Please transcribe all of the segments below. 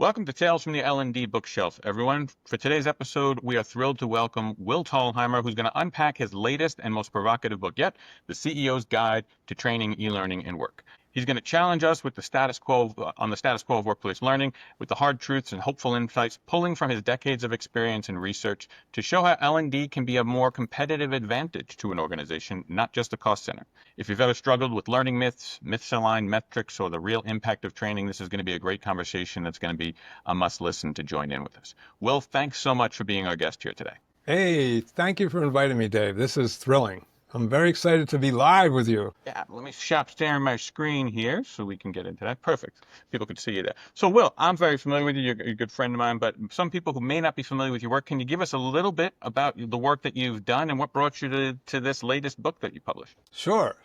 Welcome to Tales from the L&D Bookshelf, everyone. For today's episode, we are thrilled to welcome Will Thalheimer, who's going to unpack his latest and most provocative book yet, The CEO's Guide to Training, eLearning, and Work. He's going to challenge us with the status quo of workplace learning, with the hard truths and hopeful insights, pulling from his decades of experience and research to show how L&D can be a more competitive advantage to an organization, not just a cost center. If you've ever struggled with learning myths, misaligned metrics, or the real impact of training, this is going to be a great conversation that's going to be a must listen to join in with us. Will, thanks so much for being our guest here today. Hey, thank you for inviting me, Dave. This is thrilling. I'm very excited to be live with you. Yeah, let me stop staring my screen here so we can get into that. Perfect. People can see you there. So, Will, I'm very familiar with you. You're a good friend of mine, but some people who may not be familiar with your work, can you give us a little bit about the work that you've done and what brought you to this latest book that you published? Sure.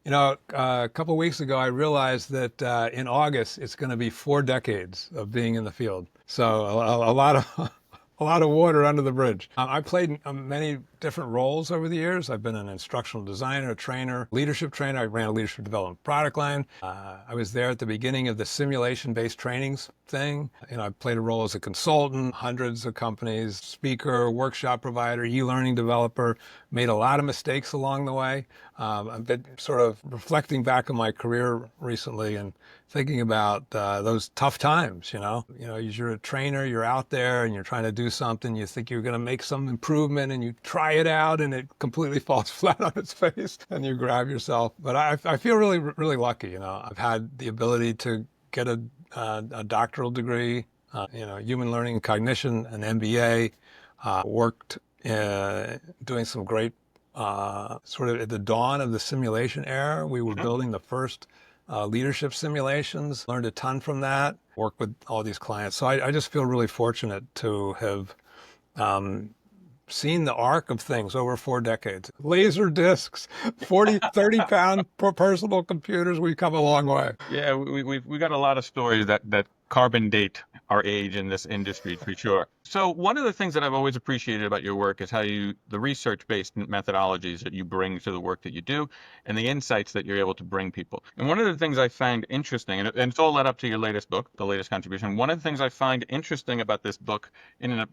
A couple of weeks ago, I realized that in August, it's going to be 4 decades of being in the field. So a lot of a lot of water under the bridge. I played many different roles over the years. I've been an instructional designer, trainer, leadership trainer. I ran a leadership development product line. I was there at the beginning of the simulation-based trainings thing. I played a role as a consultant, hundreds of companies, speaker, workshop provider, e-learning developer, made a lot of mistakes along the way. I've been sort of reflecting back on my career recently and thinking about those tough times, you're a trainer, you're out there and you're trying to do something, you think you're going to make some improvement and you try it out and it completely falls flat on its face and you grab yourself. But I feel really, really lucky. I've had the ability to get a doctoral degree, human learning and cognition, an MBA, worked doing some great, sort of at the dawn of the simulation era. We were building the first leadership simulations, learned a ton from that, worked with all these clients. So I just feel really fortunate to have seen the arc of things over 4 decades. Laser discs, 30 pound personal computers, we've come a long way. Yeah, we got a lot of stories that carbon date our age in this industry for sure. So one of the things that I've always appreciated about your work is how the research-based methodologies that you bring to the work that you do and the insights that you're able to bring people. And one of the things I find interesting, and it's all led up to your latest book, the latest contribution. One of the things I find interesting about this book,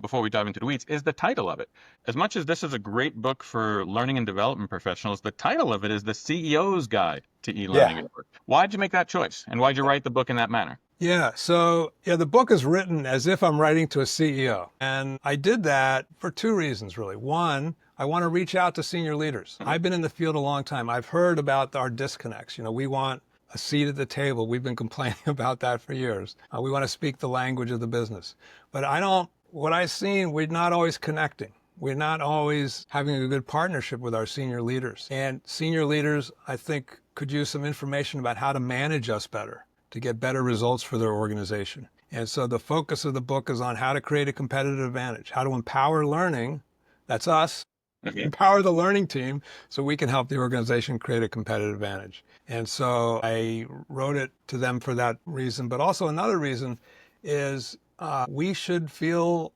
before we dive into the weeds, is the title of it. As much as this is a great book for learning and development professionals, the title of it is The CEO's Guide to eLearning and Work. Why'd you make that choice? And why'd you write the book in that manner? The book is written as if I'm writing to a CEO. And I did that for 2 reasons, really. One, I want to reach out to senior leaders. I've been in the field a long time. I've heard about our disconnects. We want a seat at the table. We've been complaining about that for years. We want to speak the language of the business. But what I've seen, we're not always connecting. We're not always having a good partnership with our senior leaders. And senior leaders, I think, could use some information about how to manage us better, to get better results for their organization. And so the focus of the book is on how to create a competitive advantage, how to empower learning, that's us, empower the learning team so we can help the organization create a competitive advantage. And so I wrote it to them for that reason. But also another reason is we should feel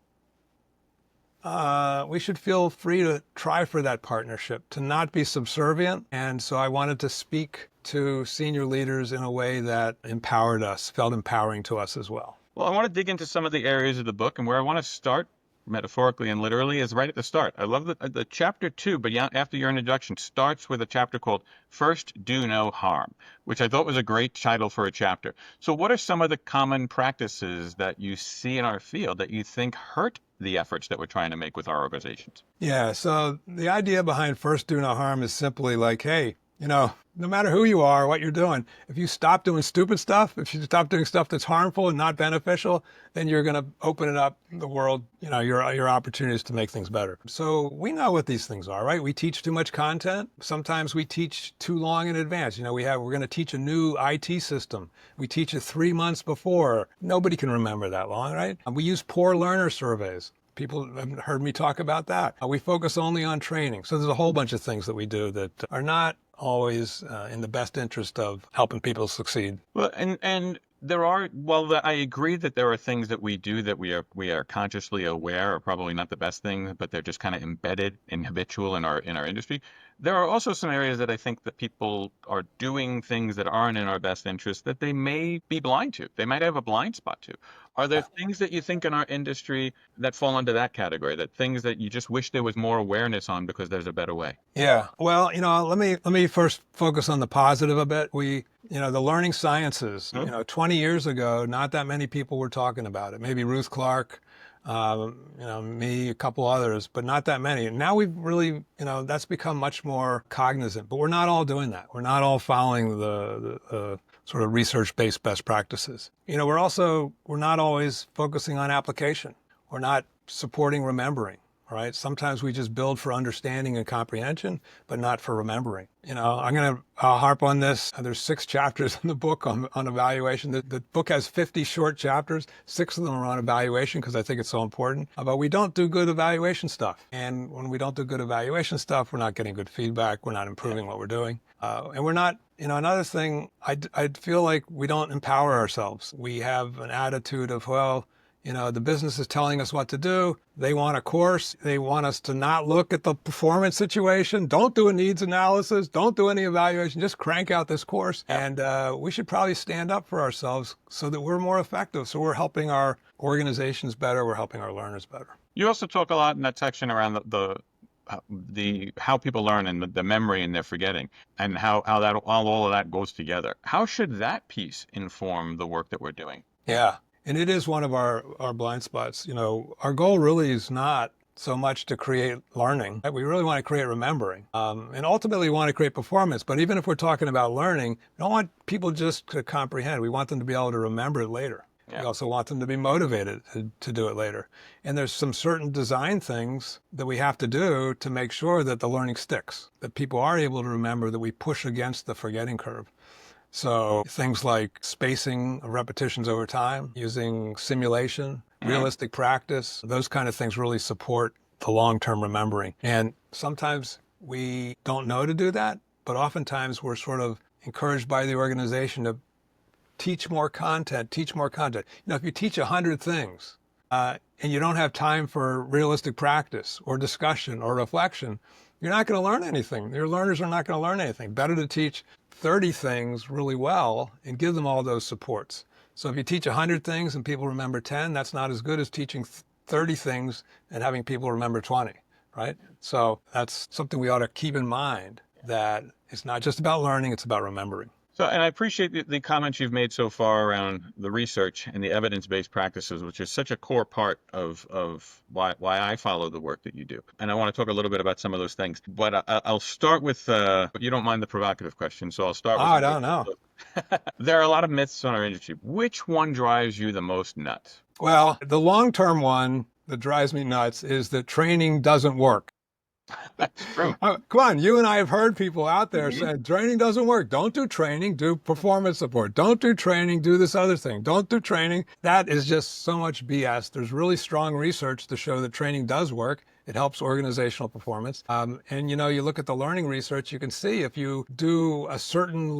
free to try for that partnership, to not be subservient. And so I wanted to speak to senior leaders in a way that empowered us, felt empowering to us as well. Well, I want to dig into some of the areas of the book, and where I want to start, metaphorically and literally, is right at the start. I love the chapter 2, but after your introduction, starts with a chapter called First Do No Harm, which I thought was a great title for a chapter. So what are some of the common practices that you see in our field that you think hurt the efforts that we're trying to make with our organizations? Yeah, so the idea behind First Do No Harm is simply like, hey, no matter who you are, what you're doing, if you stop doing stupid stuff, if you stop doing stuff that's harmful and not beneficial, then you're going to open it up the world, your opportunities to make things better. So we know what these things are, right? We teach too much content. Sometimes we teach too long in advance. We're going to teach a new IT system. We teach it 3 months before. Nobody can remember that long, right? We use poor learner surveys. People have heard me talk about that. We focus only on training. So there's a whole bunch of things that we do that are not always in the best interest of helping people succeed. Well, and there are, I agree that there are things that we do that we are consciously aware are probably not the best thing, but they're just kind of embedded and habitual in our industry. There are also some areas that I think that people are doing things that aren't in our best interest that they may be blind to. They might have a blind spot to. Are there things that you think in our industry that fall into that category, that things that you just wish there was more awareness on because there's a better way? Yeah. Well, let me first focus on the positive a bit. The learning sciences, Hmm? 20 years ago, not that many people were talking about it. Maybe Ruth Clark, me, a couple others, but not that many. And now we've really, that's become much more cognizant, but we're not all doing that. We're not all following the sort of research-based best practices. We're not always focusing on application. We're not supporting remembering. Right? Sometimes we just build for understanding and comprehension, but not for remembering. I'll harp on this. There's 6 chapters in the book on evaluation. The book has 50 short chapters. 6 of them are on evaluation because I think it's so important. But we don't do good evaluation stuff. And when we don't do good evaluation stuff, we're not getting good feedback. We're not improving what we're doing. And we're not, another thing, I feel like we don't empower ourselves. We have an attitude of, well, the business is telling us what to do. They want a course. They want us to not look at the performance situation. Don't do a needs analysis. Don't do any evaluation. Just crank out this course. And we should probably stand up for ourselves so that we're more effective. So we're helping our organizations better. We're helping our learners better. You also talk a lot in that section around the how people learn and the memory and their forgetting, and how all of that goes together. How should that piece inform the work that we're doing? Yeah. And it is one of our blind spots. Our goal really is not so much to create learning. We really want to create remembering. And ultimately we want to create performance. But even if we're talking about learning, we don't want people just to comprehend. We want them to be able to remember it later. Yeah. We also want them to be motivated to do it later. And there's some certain design things that we have to do to make sure that the learning sticks, that people are able to remember, that we push against the forgetting curve. So things like spacing of repetitions over time, using simulation, realistic practice, those kind of things really support the long-term remembering. And sometimes we don't know to do that, but oftentimes we're sort of encouraged by the organization to teach more content. If you teach 100 things and you don't have time for realistic practice or discussion or reflection, you're not going to learn anything. Your learners are not going to learn anything. Better to teach 30 things really well and give them all those supports. So if you teach 100 things and people remember 10, that's not as good as teaching 30 things and having people remember 20, right? So that's something we ought to keep in mind, that it's not just about learning, it's about remembering. So, and I appreciate the comments you've made so far around the research and the evidence-based practices, which is such a core part of why I follow the work that you do. And I want to talk a little bit about some of those things. But I'll start with, you don't mind the provocative question, so I'll start with. I don't know. There are a lot of myths on our industry. Which one drives you the most nuts? Well, the long-term one that drives me nuts is that training doesn't work. That's true. Come on, you and I have heard people out there say training doesn't work. Don't do training, do performance support. Don't do training, do this other thing. Don't do training. That is just so much BS. There's really strong research to show that training does work. It helps organizational performance. And you look at the learning research, you can see if you do use a certain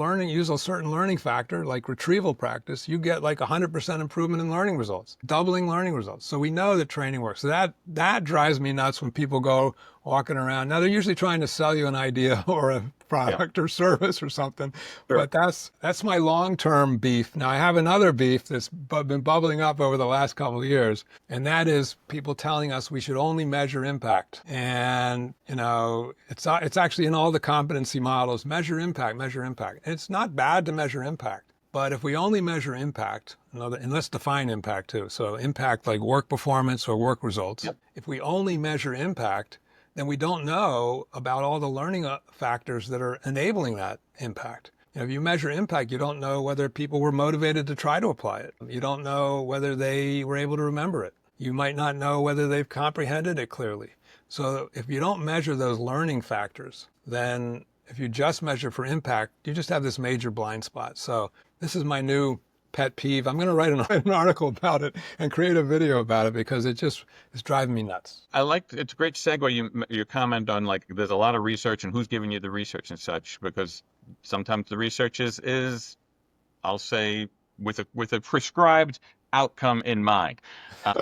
learning factor, like retrieval practice, you get like 100% improvement in learning results, doubling learning results. So we know that training works. So that drives me nuts when people go walking around. Now they're usually trying to sell you an idea or a product or service or something, but that's my long-term beef. Now I have another beef that's been bubbling up over the last couple of years, and that is people telling us we should only measure impact. And it's actually in all the competency models, measure impact. And it's not bad to measure impact, but if we only measure impact, and let's define impact too. So impact like work performance or work results. Yep. If we only measure impact, then we don't know about all the learning factors that are enabling that impact. If you measure impact, you don't know whether people were motivated to try to apply it. You don't know whether they were able to remember it. You might not know whether they've comprehended it clearly. So if you don't measure those learning factors, then if you just measure for impact, you just have this major blind spot. So this is my new pet peeve. I'm going to write an article about it and create a video about it because it's driving me nuts. It's a great segue. You comment on like there's a lot of research and who's giving you the research and such, because sometimes the research is I'll say with a prescribed outcome in mind.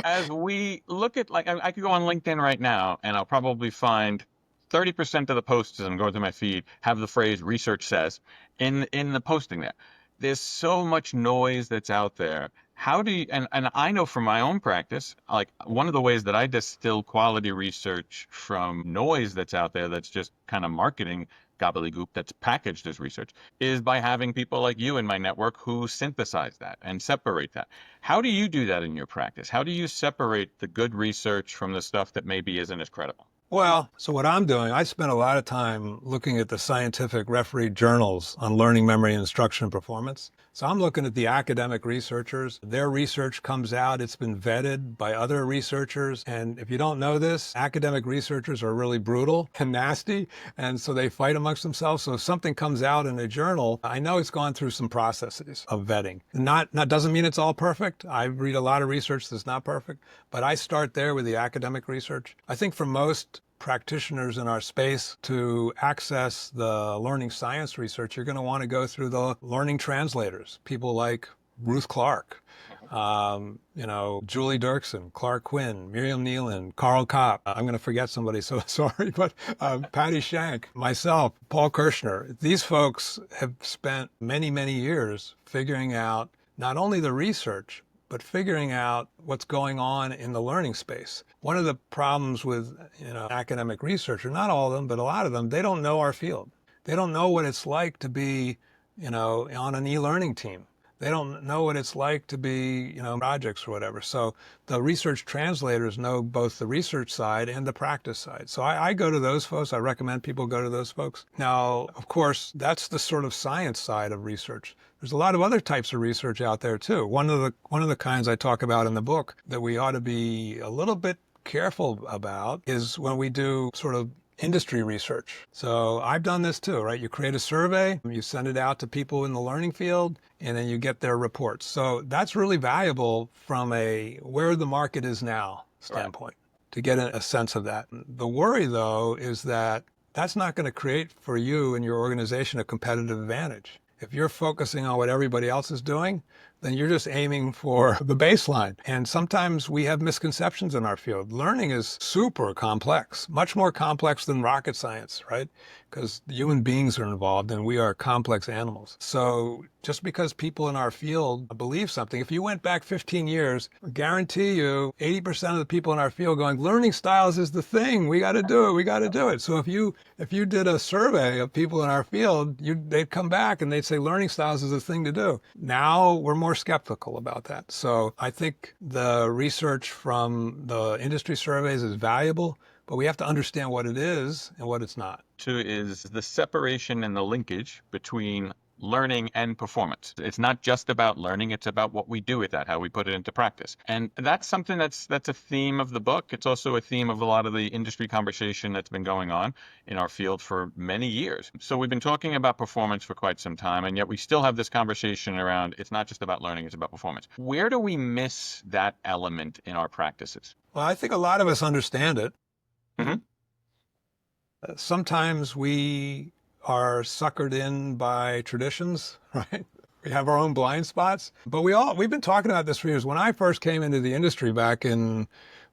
As we look at, like, I could go on LinkedIn right now and I'll probably find 30% of the posts as I'm going through my feed have the phrase research says in the posting there. There's so much noise that's out there. How do you, and I know from my own practice, like one of the ways that I distill quality research from noise that's out there that's just kind of marketing gobbledygook that's packaged as research is by having people like you in my network who synthesize that and separate that. How do you do that in your practice? How do you separate the good research from the stuff that maybe isn't as credible? Well, so what I'm doing, I spent a lot of time looking at the scientific refereed journals on learning, memory, instruction, and performance. So I'm looking at the academic researchers. Their research comes out. It's been vetted by other researchers. And if you don't know this, academic researchers are really brutal and nasty. And so they fight amongst themselves. So if something comes out in a journal, I know it's gone through some processes of vetting. Not doesn't mean it's all perfect. I read a lot of research that's not perfect, but I start there with the academic research. I think for most practitioners in our space to access the learning science research, you're going to want to go through the learning translators, people like Ruth Clark, Julie Dirksen, Clark Quinn, Miriam Nealon, Carl Kopp. I'm going to forget somebody, so sorry, but Patty Shank, myself, Paul Kirshner. These folks have spent many, many years figuring out not only the research, but figuring out what's going on in the learning space. One of the problems with academic research, or not all of them, but a lot of them, they don't know our field. They don't know what it's like to be, on an e-learning team. They don't know what it's like to be, projects or whatever. So the research translators know both the research side and the practice side. So I go to those folks. I recommend people go to those folks. Now, of course, that's the sort of science side of research. There's a lot of other types of research out there too. One of the kinds I talk about in the book that we ought to be a little bit careful about is when we do sort of industry research. So I've done this too, right? You create a survey, you send it out to people in the learning field, and then you get their reports. So that's really valuable from a where the market is now standpoint, to get a sense of that. The worry though is that that's not going to create for you and your organization a competitive advantage. If you're focusing on what everybody else is doing, then you're just aiming for the baseline. And sometimes we have misconceptions in our field. Learning is super complex, much more complex than rocket science, right? Because human beings are involved and we are complex animals. So just because people in our field believe something, if you went back 15 years, I guarantee you 80% of the people in our field going, learning styles is the thing. We got to do it. We got to do it. So if you did a survey of people in our field, they'd come back and they'd say learning styles is the thing to do. Now we're more skeptical about that. So I think the research from the industry surveys is valuable, but we have to understand what it is and what it's not. Two is the separation and the linkage between learning and performance. It's not just about learning, it's about what we do with that, how we put it into practice. And that's something that's a theme of the book. It's also a theme of a lot of the industry conversation that's been going on in our field for many years. So we've been talking about performance for quite some time, and yet we still have this conversation around it's not just about learning, it's about performance. Where do we miss that element in our practices? Well, I think a lot of us understand it. Mm-hmm. Sometimes we are suckered in by traditions, right? We have our own blind spots, but we've been talking about this for years. When I first came into the industry back in,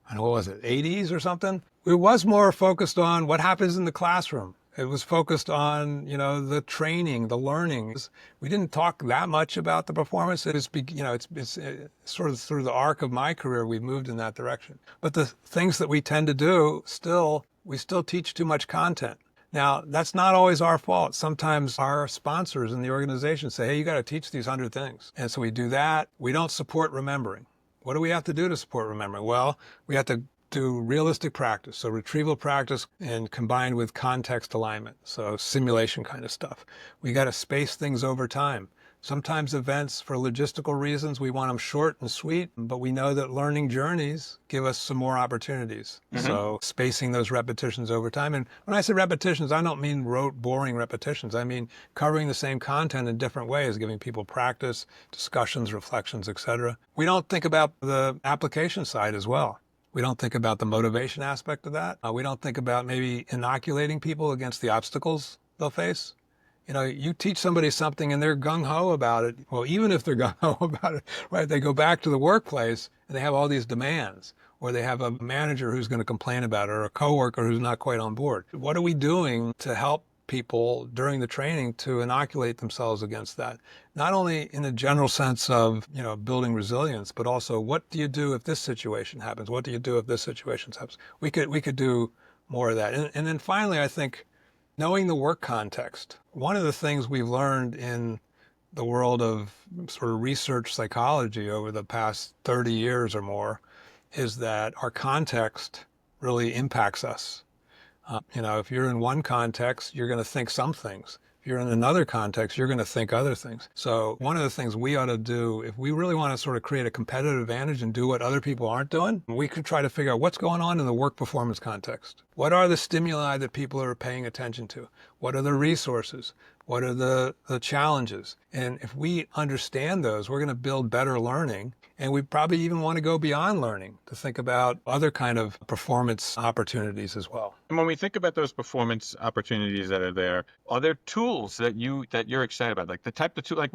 I don't know, what was it, 80s or something? It was more focused on what happens in the classroom. It was focused on, the training, the learning. We didn't talk that much about the performance. It's sort of through the arc of my career, we've moved in that direction. But the things that we tend to do we still teach too much content. Now, that's not always our fault. Sometimes our sponsors in the organization say, hey, you got to teach these 100 things. And so we do that. We don't support remembering. What do we have to do to support remembering? Well, we have to do realistic practice. So retrieval practice and combined with context alignment. So simulation kind of stuff. We got to space things over time. Sometimes events, for logistical reasons, we want them short and sweet, but we know that learning journeys give us some more opportunities. Mm-hmm. So spacing those repetitions over time. And when I say repetitions, I don't mean rote, boring repetitions. I mean covering the same content in different ways, giving people practice, discussions, reflections, etc. We don't think about the application side as well. We don't think about the motivation aspect of that. We don't think about maybe inoculating people against the obstacles they'll face. You teach somebody something and they're gung-ho about it. Well, even if they're gung-ho about it, right, they go back to the workplace and they have all these demands. or they have a manager who's going to complain about it, or a coworker who's not quite on board. What are we doing to help people during the training to inoculate themselves against that? Not only in the general sense of, building resilience, but also what do you do if this situation happens? What do you do if this situation happens? We could do more of that. And then finally, I think knowing the work context. One of the things we've learned in the world of sort of research psychology over the past 30 years or more is that our context really impacts us. If you're in one context, you're going to think some things. If you're in another context, you're going to think other things. So one of the things we ought to do, if we really want to sort of create a competitive advantage and do what other people aren't doing, we could try to figure out what's going on in the work performance context. What are the stimuli that people are paying attention to? What are the resources? What are the challenges? And if we understand those, we're going to build better learning. And we probably even want to go beyond learning to think about other kind of performance opportunities as well. And when we think about those performance opportunities that are there tools that you're excited about? Like the type of tool, like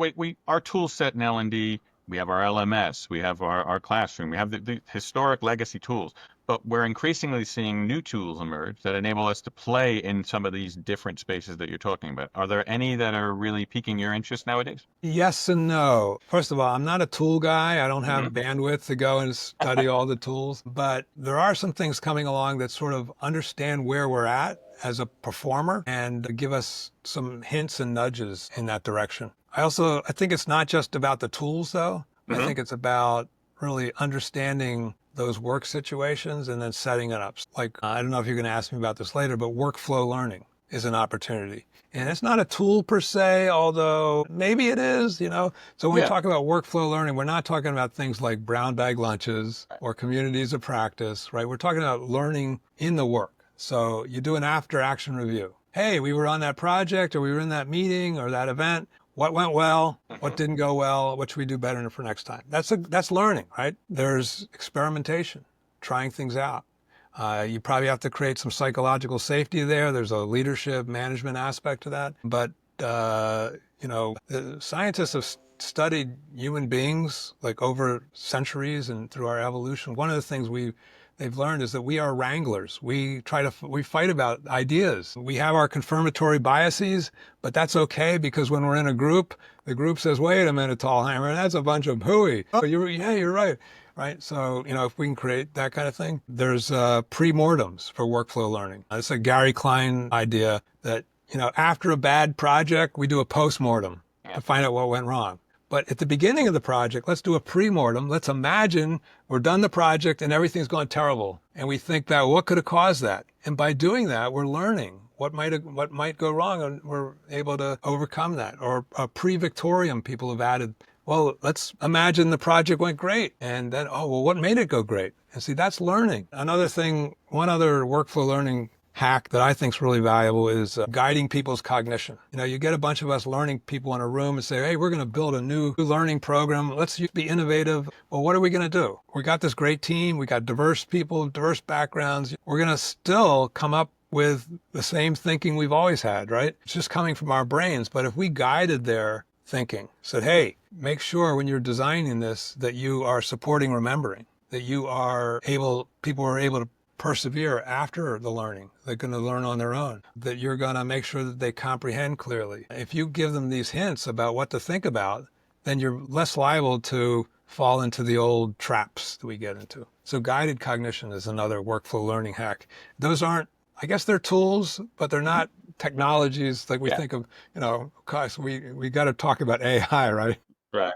our tool set in L&D, we have our LMS, we have our classroom, we have the historic legacy tools, but we're increasingly seeing new tools emerge that enable us to play in some of these different spaces that you're talking about. Are there any that are really piquing your interest nowadays? Yes and no. First of all, I'm not a tool guy. I don't have bandwidth to go and study all the tools, but there are some things coming along that sort of understand where we're at as a performer and give us some hints and nudges in that direction. I think it's not just about the tools though. I think it's about really understanding those work situations and then setting it up. Like, I don't know if you're going to ask me about this later, but workflow learning is an opportunity. And it's not a tool per se, although maybe it is, So when we talk about workflow learning, we're not talking about things like brown bag lunches or communities of practice, right? We're talking about learning in the work. So you do an after action review. Hey, we were on that project or we were in that meeting or that event. What went well? What didn't go well? What should we do better for next time? That's learning, right? There's experimentation, trying things out. You probably have to create some psychological safety there. There's a leadership management aspect to that. But, the scientists have studied human beings like over centuries and through our evolution. One of the things they've learned is that we are wranglers. We fight about ideas. We have our confirmatory biases, but that's okay because when we're in a group, the group says, wait a minute, Thalheimer, that's a bunch of hooey. Oh, you're right. Right. So, if we can create that kind of thing, there's pre-mortems for workflow learning. It's a Gary Klein idea that, after a bad project, we do a post-mortem to find out what went wrong. But at the beginning of the project, let's do a pre-mortem. Let's imagine we're done the project and everything's gone terrible. And we think about what could have caused that. And by doing that, we're learning what might go wrong, and we're able to overcome that. Or a pre-victorium people have added. Well, let's imagine the project went great. And then, what made it go great? And see, that's learning. One other workflow learning hack that I think is really valuable is guiding people's cognition. You get a bunch of us learning people in a room and say, hey, we're going to build a new learning program. Let's be innovative. Well, what are we going to do? We got this great team. We got diverse people, diverse backgrounds. We're going to still come up with the same thinking we've always had, right? It's just coming from our brains. But if we guided their thinking, said, hey, make sure when you're designing this that you are supporting remembering, that people are able to persevere after the learning. They're going to learn on their own, that you're going to make sure that they comprehend clearly. If you give them these hints about what to think about, then you're less liable to fall into the old traps that we get into. So guided cognition is another workflow learning hack. Those aren't, I guess they're tools, but they're not technologies like we think of, gosh, we got to talk about AI, right? Right.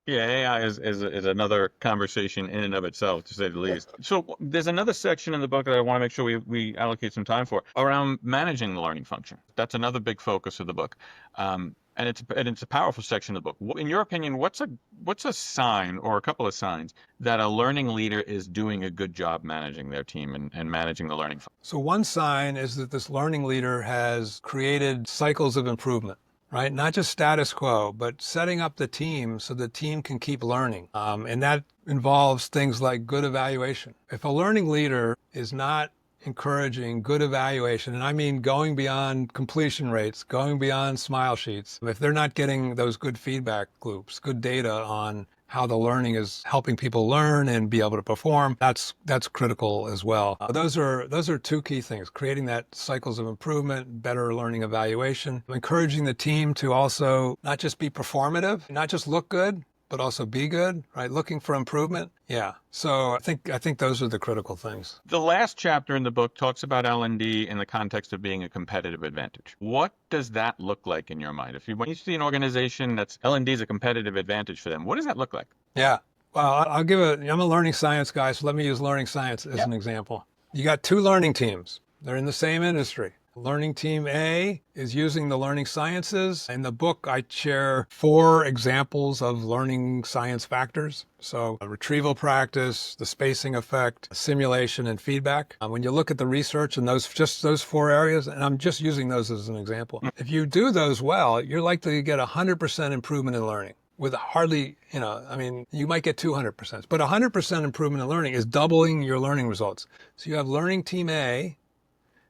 Yeah, AI is another conversation in and of itself, to say the least. So there's another section in the book that I want to make sure we allocate some time for around managing the learning function. That's another big focus of the book. And it's a powerful section of the book. In your opinion, what's a sign or a couple of signs that a learning leader is doing a good job managing their team and managing the learning function? So one sign is that this learning leader has created cycles of improvement. Right? Not just status quo, but setting up the team so the team can keep learning. And that involves things like good evaluation. If a learning leader is not encouraging good evaluation, and I mean going beyond completion rates, going beyond smile sheets, if they're not getting those good feedback loops, good data on how the learning is helping people learn and be able to perform. That's critical as well. Those are two key things: creating that cycles of improvement, better learning evaluation, encouraging the team to also not just be performative, not just look good, but also be good, right? Looking for improvement. Yeah. So I think those are the critical things. The last chapter in the book talks about L&D in the context of being a competitive advantage. What does that look like in your mind? When you see an organization that's L&D is a competitive advantage for them, what does that look like? Yeah. Well, I'm a learning science guy, so let me use learning science as an example. You got two learning teams. They're in the same industry. Learning team A is using the learning sciences. In the book, I share 4 examples of learning science factors. So retrieval practice, the spacing effect, simulation, and feedback. When you look at the research in those 4 areas, and I'm just using those as an example, if you do those well, you're likely to get 100% improvement in learning. With hardly, you might get 200%, but 100% improvement in learning is doubling your learning results. So you have learning team A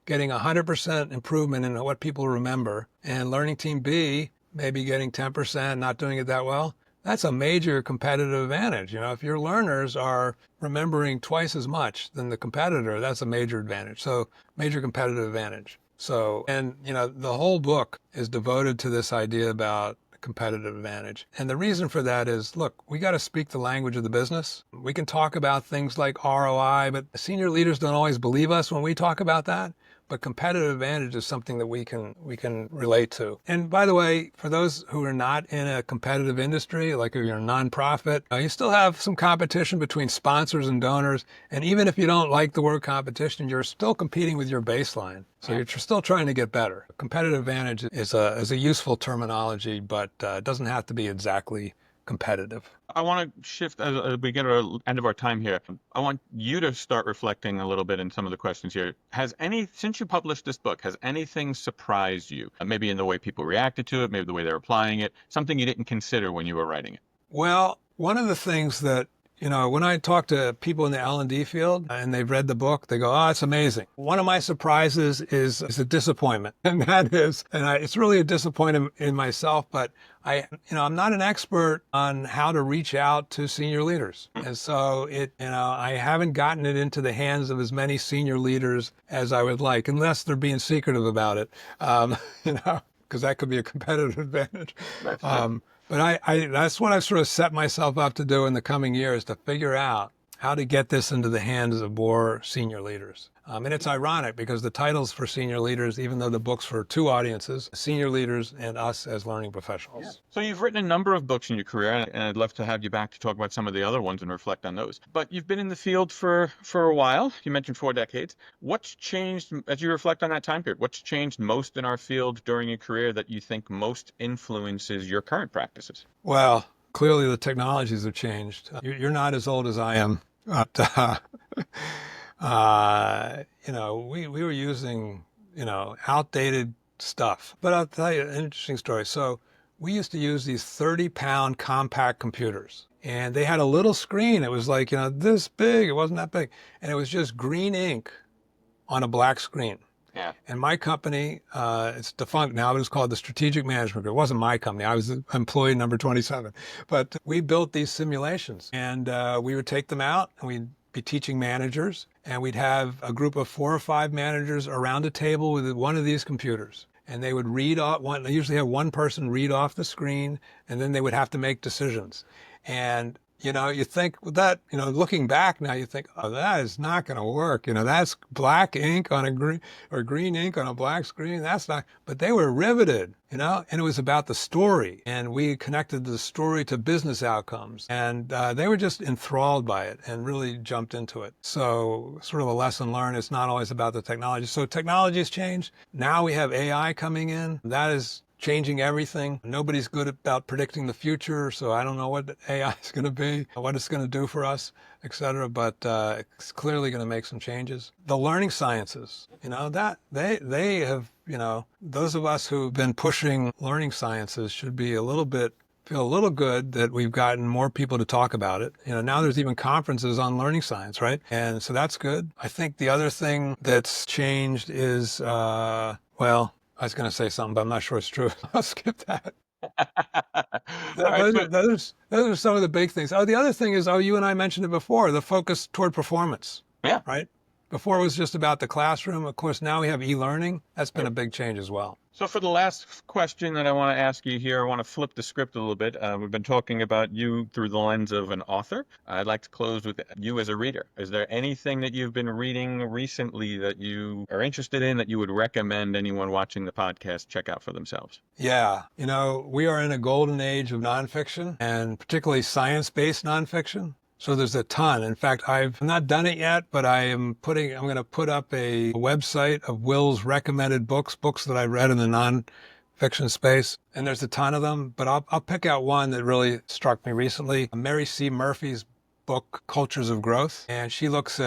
getting 100% improvement in what people remember, and learning team B maybe getting 10%, not doing it that well. That's a major competitive advantage. If your learners are remembering twice as much than the competitor, that's a major advantage. So major competitive advantage. So, and the whole book is devoted to this idea about competitive advantage. And the reason for that is, look, we got to speak the language of the business. We can talk about things like ROI, but senior leaders don't always believe us when we talk about that. But competitive advantage is something that we can relate to. And by the way, for those who are not in a competitive industry, like if you're a nonprofit, you still have some competition between sponsors and donors. And even if you don't like the word competition, you're still competing with your baseline. So you're still trying to get better. Competitive advantage is a useful terminology, but it doesn't have to be exactly competitive. I want to shift as we get to the end of our time here. I want you to start reflecting a little bit in some of the questions here. Since you published this book, has anything surprised you? Maybe in the way people reacted to it, maybe the way they're applying it, something you didn't consider when you were writing it? Well, one of the things that when I talk to people in the L&D field and they've read the book, they go, "Oh, it's amazing." One of my surprises is a disappointment. And it's really a disappointment in myself, but I'm not an expert on how to reach out to senior leaders. And so I haven't gotten it into the hands of as many senior leaders as I would like, unless they're being secretive about it, because that could be a competitive advantage. But that's what I've sort of set myself up to do in the coming years, to figure out how to get this into the hands of more senior leaders. And it's ironic because the title's for senior leaders, even though the book's for 2 audiences, senior leaders and us as learning professionals. Yeah. So you've written a number of books in your career, and I'd love to have you back to talk about some of the other ones and reflect on those. But you've been in the field for a while. You mentioned 4 decades. What's changed as you reflect on that time period? What's changed most in our field during your career that you think most influences your current practices? Well, clearly the technologies have changed. You're not as old as I am. But, we were using, outdated stuff. But I'll tell you an interesting story. So we used to use these 30-pound compact computers. And they had a little screen. It was like, this big. It wasn't that big. And it was just green ink on a black screen. Yeah. And my company, it's defunct now, but it's called the Strategic Management Group. It wasn't my company. I was employee number 27. But we built these simulations, and we would take them out, and we'd be teaching managers, and we'd have a group of 4 or 5 managers around a table with one of these computers. And they would read off they usually have one person read off the screen, and then they would have to make decisions. And you think that, looking back now, you think, oh, that is not going to work. That's black ink on a green ink on a black screen. That's not, but they were riveted, and it was about the story. And we connected the story to business outcomes. And they were just enthralled by it and really jumped into it. So sort of a lesson learned, it's not always about the technology. So technology has changed. Now we have AI coming in. That is changing everything. Nobody's good about predicting the future, so I don't know what AI is going to be, what it's going to do for us, et cetera, but it's clearly going to make some changes. The learning sciences, that they have, those of us who've been pushing learning sciences should be feel a little good that we've gotten more people to talk about it. Now there's even conferences on learning science, right? And so that's good. I think the other thing that's changed is, I was going to say something, but I'm not sure it's true. I'll skip that. All right. Those are some of the big things. Oh, the other thing is, you and I mentioned it before, the focus toward performance, Yeah. right? Before it was just about the classroom. Of course, now we have e-learning. That's been a big change as well. So for the last question that I want to ask you here, I want to flip the script a little bit. We've been talking about you through the lens of an author. I'd like to close with you as a reader. Is there anything that you've been reading recently that you are interested in that you would recommend anyone watching the podcast check out for themselves? Yeah. We are in a golden age of nonfiction, and particularly science-based nonfiction. So there's a ton. In fact, I've not done it yet, but I'm going to put up a website of Will's recommended books that I read in the nonfiction space. And there's a ton of them, but I'll pick out one that really struck me recently. Mary C. Murphy's book, Cultures of Growth. And she worked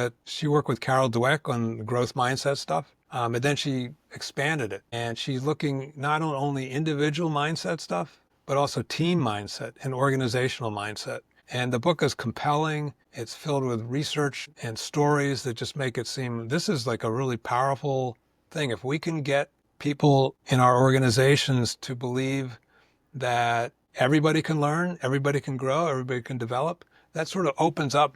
with Carol Dweck on growth mindset stuff. And then she expanded it. And she's looking not on only individual mindset stuff, but also team mindset and organizational mindset. And the book is compelling. It's filled with research and stories that just make it seem this is like a really powerful thing. If we can get people in our organizations to believe that everybody can learn, everybody can grow, everybody can develop, that sort of opens up,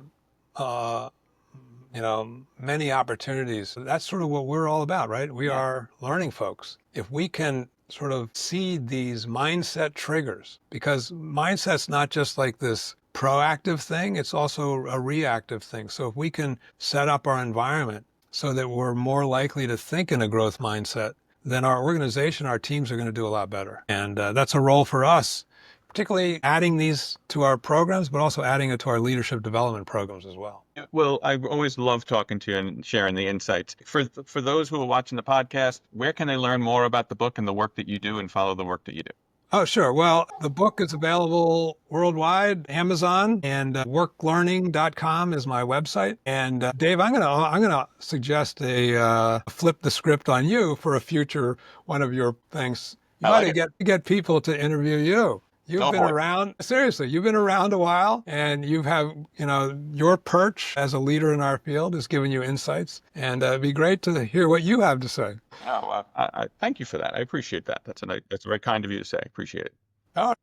many opportunities. That's sort of what we're all about, right? We are learning folks. If we can sort of seed these mindset triggers, because mindset's not just like this proactive thing, it's also a reactive thing. So if we can set up our environment so that we're more likely to think in a growth mindset, then our organization, our teams are going to do a lot better. And that's a role for us, particularly adding these to our programs, but also adding it to our leadership development programs as well. Well, I always love talking to you and sharing the insights. For those who are watching the podcast, where can they learn more about the book and the work that you do and follow the work that you do? Oh, sure. Well, the book is available worldwide, Amazon, and worklearning.com is my website. And Dave, I'm gonna suggest a flip the script on you for a future one of your things. You ought to get people to interview you. You've been around, seriously, you've been around a while, and your perch as a leader in our field has given you insights, and it'd be great to hear what you have to say. Oh, well, I thank you for that. I appreciate that. That's very kind of you to say. I appreciate it. Oh.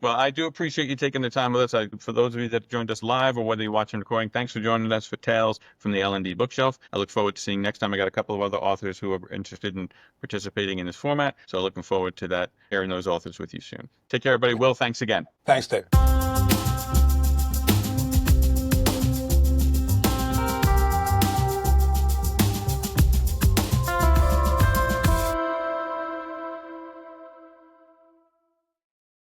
Well, I do appreciate you taking the time with us. For those of you that joined us live or whether you're watching recording, thanks for joining us for Tales from the L&D Bookshelf. I look forward to seeing next time. I got a couple of other authors who are interested in participating in this format. So looking forward to that, hearing those authors with you soon. Take care, everybody. Will, thanks again. Thanks, Dave.